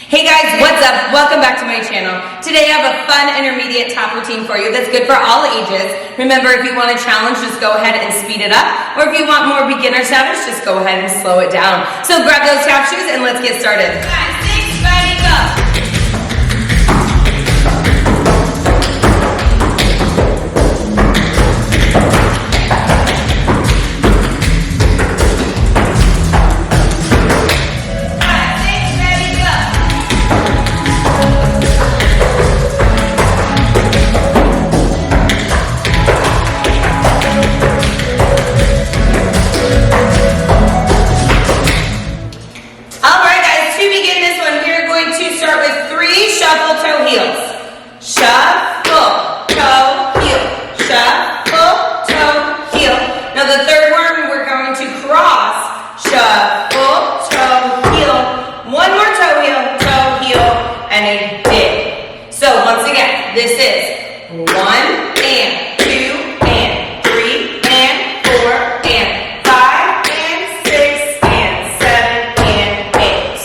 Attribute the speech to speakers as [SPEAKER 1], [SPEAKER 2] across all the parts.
[SPEAKER 1] Hey guys, what's up? Welcome back to my channel. Today I have a fun intermediate tap routine for you that's good for all ages. Remember, if you want a challenge, just go ahead and speed it up. Or if you want more beginner status, just go ahead and slow it down. So grab those tap shoes and let's get started. 5, 6, ready, go. Shuffle toe heels. Shuffle toe heel. Shuffle toe heel. Now the third one we're going to cross. Shuffle toe heel. One more toe heel, and a dig. So once again, this is 1 and 2 and 3 and 4 and 5 and 6 and 7 and 8.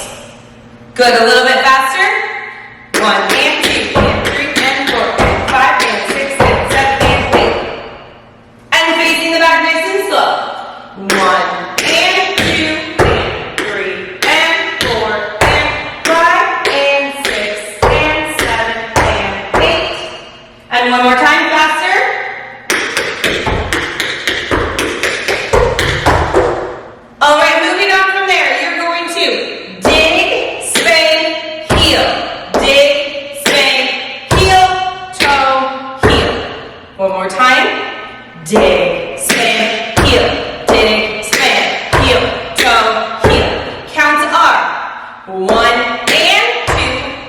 [SPEAKER 1] Good, a little bit faster. 1 and 2 and 3 and 4 and 5 and 6 and 7 and 8. And facing the back nice and slow. 1 and 2 and 3 and 4 and 5 and 6 and 7 and 8. And one more time, faster. All right, moving on from there, you're going to dig, spank, heel. Dig, spank, heel, toe, heel. One more time. Dig, spank, heel. Dig, spank, heel, toe, heel. Counts are 1 and 2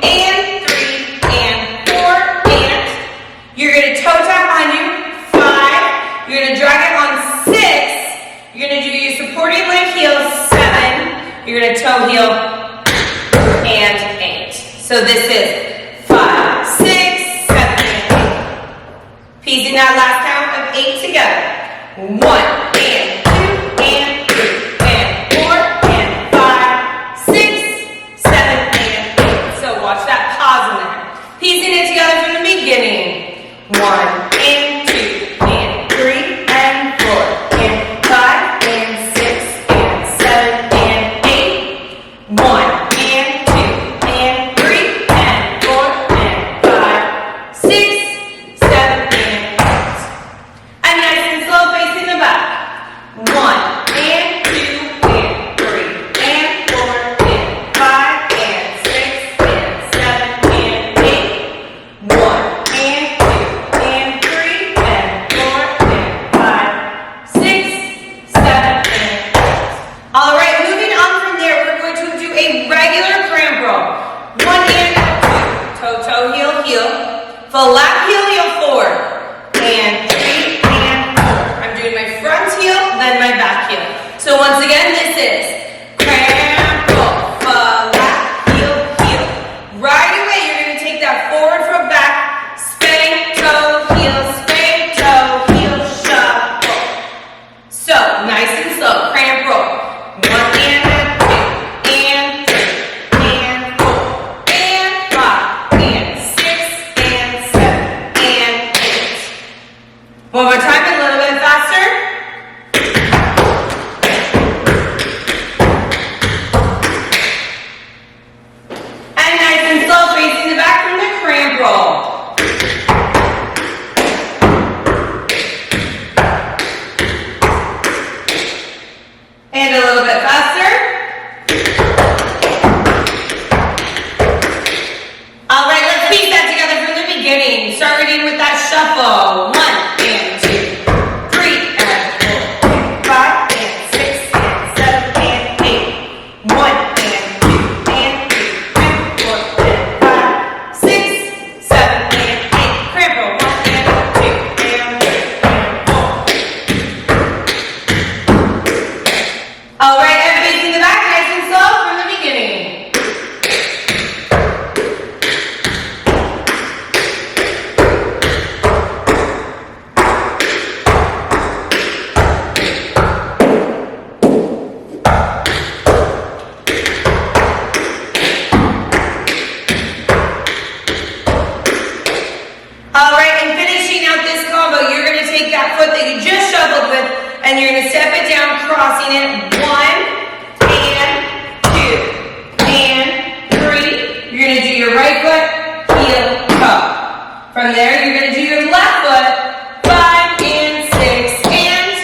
[SPEAKER 1] and 3 and 4 and. You're going to toe tap behind you. 5. You're going to drag it on 6. You're going to do your supporting leg heel. 7. You're going to toe heel and 8. So this is 5, 6, 7, and 8. Piecing that last count of 8 together. 1 and 2 and 3 and 4 and 5, 6, 7, and 8. So watch that pause in there. Piecing it together from the beginning. 1 and 2 and 3 and 4 and 5 and 6 and 7 and 8. 1. Flat heel, heel forward, and 3 and 4. I'm doing my front heel, then my back heel. So once again, this is cramp roll, flat heel, heel. Right away, you're going to take that forward from back, spank, toe, heel, shuffle. So nice and slow, cramp roll. 1 and 2 and 3 and 4 and 5 and 6 and 7 and 8. One more time, a little bit faster. And nice and slow, facing the back from the cramp roll. And a little bit faster. All right, let's piece that together from the beginning. Starting with that shuffle. 1 and 2, 3 and 4 and 5 and 6 and 7 and 8. 1 and 2 and 3 and 4 and 5, 6, 7 crossing it. 1 and 2 and 3. You're gonna do your right foot, heel, toe. From there, you're gonna do your left foot, 5 and 6, and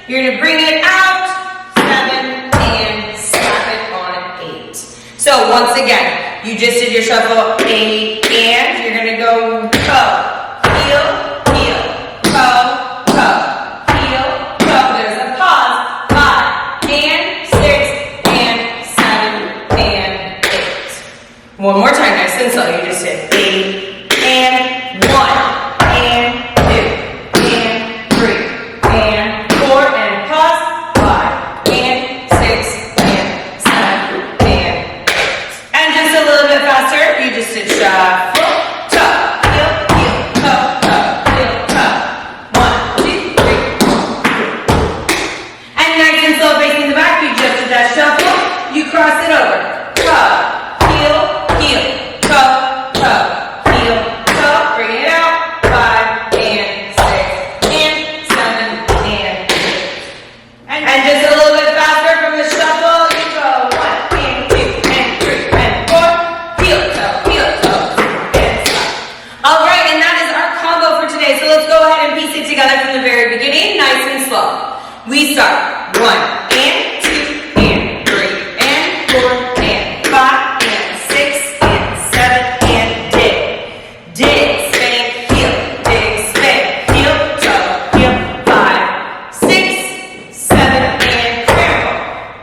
[SPEAKER 1] you're gonna bring it out, 7, and slap it on 8. So once again, you just did your shuffle, 8, and you're gonna go toe, heel, heel, toe, toe, heel, toe. There's a pause, 5, and 6, and 7, and 8. One more time, nice and slow. You just did 8, and 1, and 2, and 3, and 4, and pause, 5, and 6, and 7, and 8. And just a little bit faster, you just did shuffle, toe, heel, heel, toe, toe, heel, toe. 1, 2, 3. And nice and slow facing the back, you just did that shuffle, you cross it over, toe, heel, heel, toe, toe, heel, toe, bring it out, 5, and 6, and 7, and 8. And just a little bit faster from the shuffle, you go 1, and 2, and 3, and 4, heel, toe, and stop. All right, and that is our combo for today. So let's go ahead and piece it together from the very beginning, nice and slow. We start 1, and 2, and 3, and 4, and 5, and 6, and 7, and dig. Dig, spank, heel, dig, spank, heel, toe, heel, 5, 6, 7, and cramp.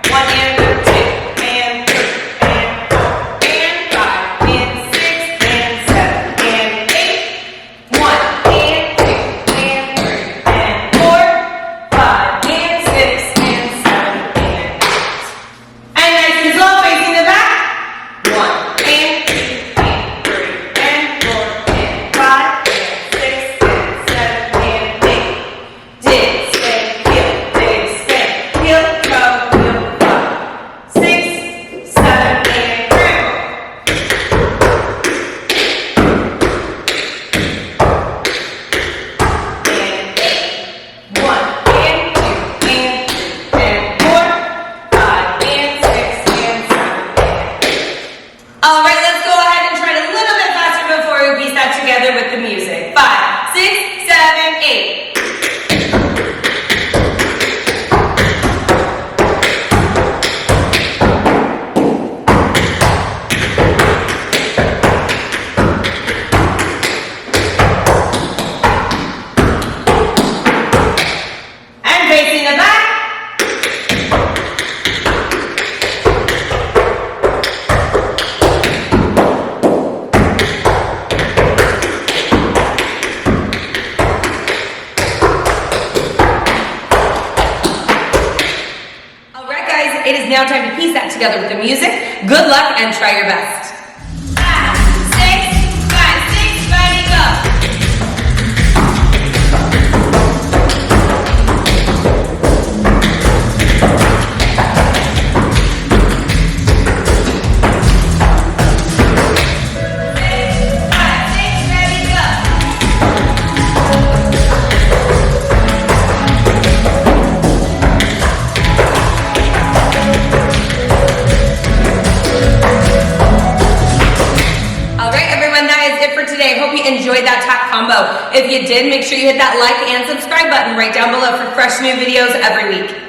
[SPEAKER 1] 1 and 2, and 3, and 4, and 5, and 6, and 7, and 8. 1 and 2, and 3, and 4, 5, and 6, and 7, and 8. And nice and slow facing the back. 1 and 2, and 3, and 4, and 5, and 6, and 7, and 8. Dig, spank, heel, dig, spank, heel, toe, heel, 5, 6, 7, and cramp. And 8. 1 and 2, and 3, and 4, 5, and 6, and 7, and 8. All right, let's go ahead and try it a little bit faster before we piece that together with the music. 5, 6, 7, 8. And facing the back. All right, guys, it is now time to piece that together with the music. Good luck and try your best. 5, 6, 5, 6, ready, go. Today. Hope you enjoyed that top combo. If you did, make sure you hit that like and subscribe button right down below for fresh new videos every week.